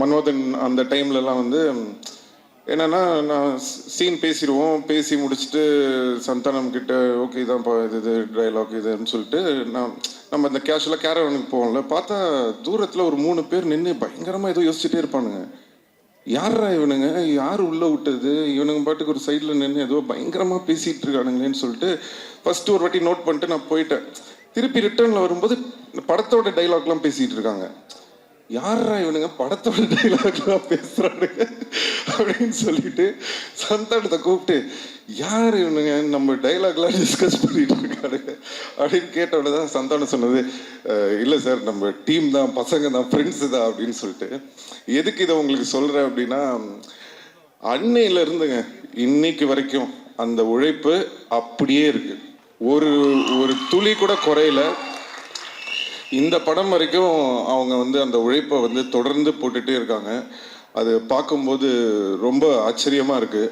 மன்மதன் அந்த டைம்லலாம் வந்து என்னன்னா நான் சீன் பேசிடுவோம், பேசி முடிச்சுட்டு சந்தானம் கிட்ட ஓகே இதான்ப்பா இது டைலாக் இதுன்னு சொல்லிட்டு நம்ம இந்த கேஷுவலாக கேரவனுக்கு போவோம்ல, பார்த்தா தூரத்தில் ஒரு 3 பேர் நின்று பயங்கரமாக ஏதோ யோசிச்சுட்டே இருப்பானுங்க. யாரா இவனுங்க, யார் உள்ளே விட்டது, இவனுங்க பாட்டுக்கு ஒரு சைடில் நின்று ஏதோ பயங்கரமாக பேசிகிட்டு இருக்கானுங்களேன்னு சொல்லிட்டு ஃபஸ்ட்டு ஒரு வாட்டி நோட் பண்ணிட்டு நான் போயிட்டேன். திருப்பி ரிட்டர்னில் வரும்போது படத்தோட டைலாக்லாம் பேசிகிட்டு இருக்காங்க. யாரா இவனுங்க படத்தோட டைலாக்லாம் பேசுகிறானுங்க அப்படின்னு சொல்லிட்டு சந்தானத்தை கூப்பிட்டு யார் இவனுங்க நம்ம டைலாக்லாம் டிஸ்கஸ் பண்ணிட்டு இருக்கானுங்க அப்படின்னு கேட்டவுடனே தான் சந்தானம் சொன்னது, இல்லை சார் நம்ம டீம் தான், பசங்க தான், ஃப்ரெண்ட்ஸு தான் அப்படின்னு சொல்லிட்டு. எதுக்கு இதை உங்களுக்கு சொல்கிறேன் அப்படின்னா, அன்னையிலேருந்துங்க இன்னைக்கு வரைக்கும் அந்த உழைப்பு அப்படியே இருக்கு, ஒரு ஒரு துளி கூட குறையல. இந்த படம் வரைக்கும் அவங்க வந்து அந்த உழைப்பை வந்து தொடர்ந்து போட்டுகிட்டே இருக்காங்க. அது பார்க்கும்போது ரொம்ப ஆச்சரியமாக இருக்குது.